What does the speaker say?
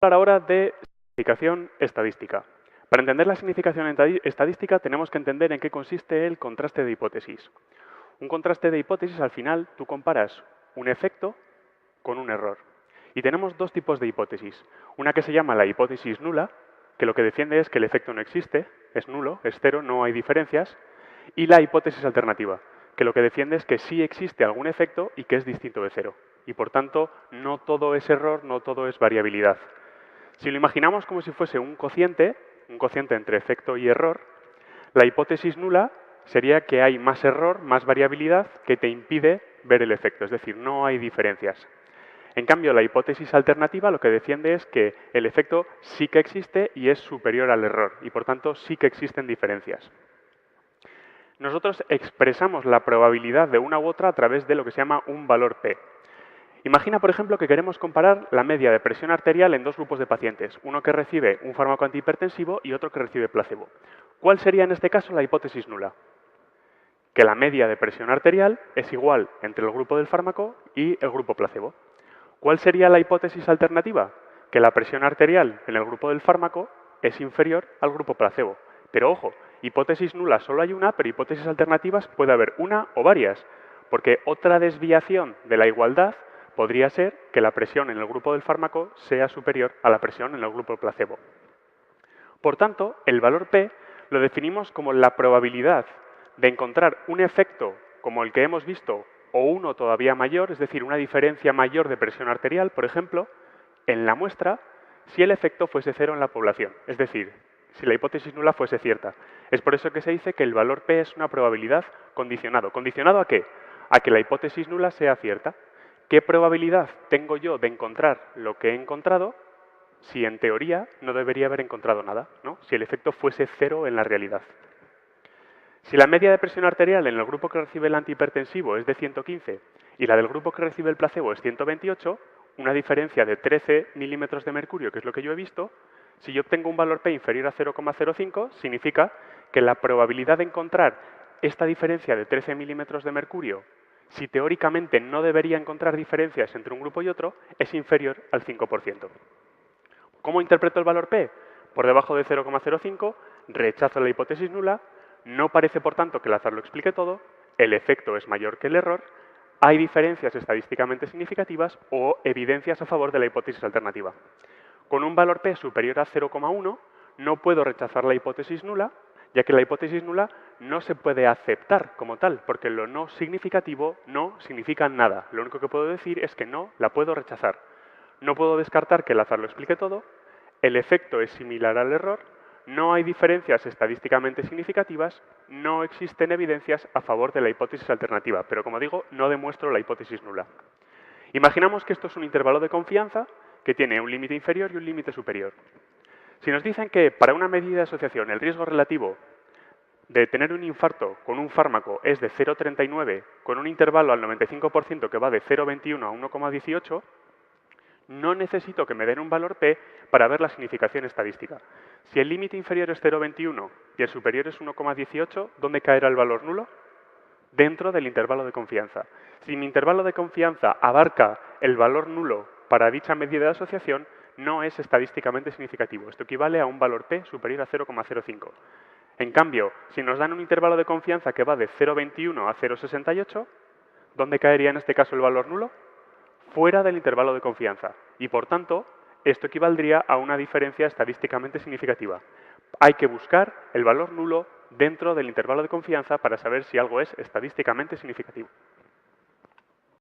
Hablar ahora de significación estadística. Para entender la significación estadística tenemos que entender en qué consiste el contraste de hipótesis. Un contraste de hipótesis, al final, tú comparas un efecto con un error. Y tenemos dos tipos de hipótesis. Una que se llama la hipótesis nula, que lo que defiende es que el efecto no existe, es nulo, es cero, no hay diferencias. Y la hipótesis alternativa, que lo que defiende es que sí existe algún efecto y que es distinto de cero. Y por tanto, no todo es error, no todo es variabilidad. Si lo imaginamos como si fuese un cociente entre efecto y error, la hipótesis nula sería que hay más error, más variabilidad que te impide ver el efecto, es decir, no hay diferencias. En cambio, la hipótesis alternativa lo que defiende es que el efecto sí que existe y es superior al error, y por tanto sí que existen diferencias. Nosotros expresamos la probabilidad de una u otra a través de lo que se llama un valor P. Imagina, por ejemplo, que queremos comparar la media de presión arterial en dos grupos de pacientes, uno que recibe un fármaco antihipertensivo y otro que recibe placebo. ¿Cuál sería en este caso la hipótesis nula? Que la media de presión arterial es igual entre el grupo del fármaco y el grupo placebo. ¿Cuál sería la hipótesis alternativa? Que la presión arterial en el grupo del fármaco es inferior al grupo placebo. Pero ojo, hipótesis nula solo hay una, pero hipótesis alternativas puede haber una o varias, porque otra desviación de la igualdad podría ser que la presión en el grupo del fármaco sea superior a la presión en el grupo placebo. Por tanto, el valor P lo definimos como la probabilidad de encontrar un efecto como el que hemos visto o uno todavía mayor, es decir, una diferencia mayor de presión arterial, por ejemplo, en la muestra, si el efecto fuese cero en la población, es decir, si la hipótesis nula fuese cierta. Es por eso que se dice que el valor P es una probabilidad condicionado. ¿Condicionado a qué? A que la hipótesis nula sea cierta. ¿Qué probabilidad tengo yo de encontrar lo que he encontrado si en teoría no debería haber encontrado nada, ¿no? Si el efecto fuese cero en la realidad? Si la media de presión arterial en el grupo que recibe el antihipertensivo es de 115 y la del grupo que recibe el placebo es 128, una diferencia de 13 milímetros de mercurio, que es lo que yo he visto, si yo obtengo un valor P inferior a 0,05, significa que la probabilidad de encontrar esta diferencia de 13 milímetros de mercurio, si teóricamente no debería encontrar diferencias entre un grupo y otro, es inferior al 5%. ¿Cómo interpreto el valor P? Por debajo de 0,05, rechazo la hipótesis nula, no parece por tanto que el azar lo explique todo, el efecto es mayor que el error, hay diferencias estadísticamente significativas o evidencias a favor de la hipótesis alternativa. Con un valor P superior a 0,1 no puedo rechazar la hipótesis nula, ya que la hipótesis nula no se puede aceptar como tal, porque lo no significativo no significa nada. Lo único que puedo decir es que no la puedo rechazar. No puedo descartar que el azar lo explique todo, el efecto es similar al error, no hay diferencias estadísticamente significativas, no existen evidencias a favor de la hipótesis alternativa, pero como digo, no demuestro la hipótesis nula. Imaginamos que esto es un intervalo de confianza que tiene un límite inferior y un límite superior. Si nos dicen que para una medida de asociación el riesgo relativo de tener un infarto con un fármaco es de 0,39 con un intervalo al 95% que va de 0,21 a 1,18, no necesito que me den un valor P para ver la significación estadística. Si el límite inferior es 0,21 y el superior es 1,18, ¿dónde caerá el valor nulo? Dentro del intervalo de confianza. Si mi intervalo de confianza abarca el valor nulo para dicha medida de asociación, no es estadísticamente significativo. Esto equivale a un valor P superior a 0,05. En cambio, si nos dan un intervalo de confianza que va de 0,21 a 0,68, ¿dónde caería en este caso el valor nulo? Fuera del intervalo de confianza. Y por tanto, esto equivaldría a una diferencia estadísticamente significativa. Hay que buscar el valor nulo dentro del intervalo de confianza para saber si algo es estadísticamente significativo.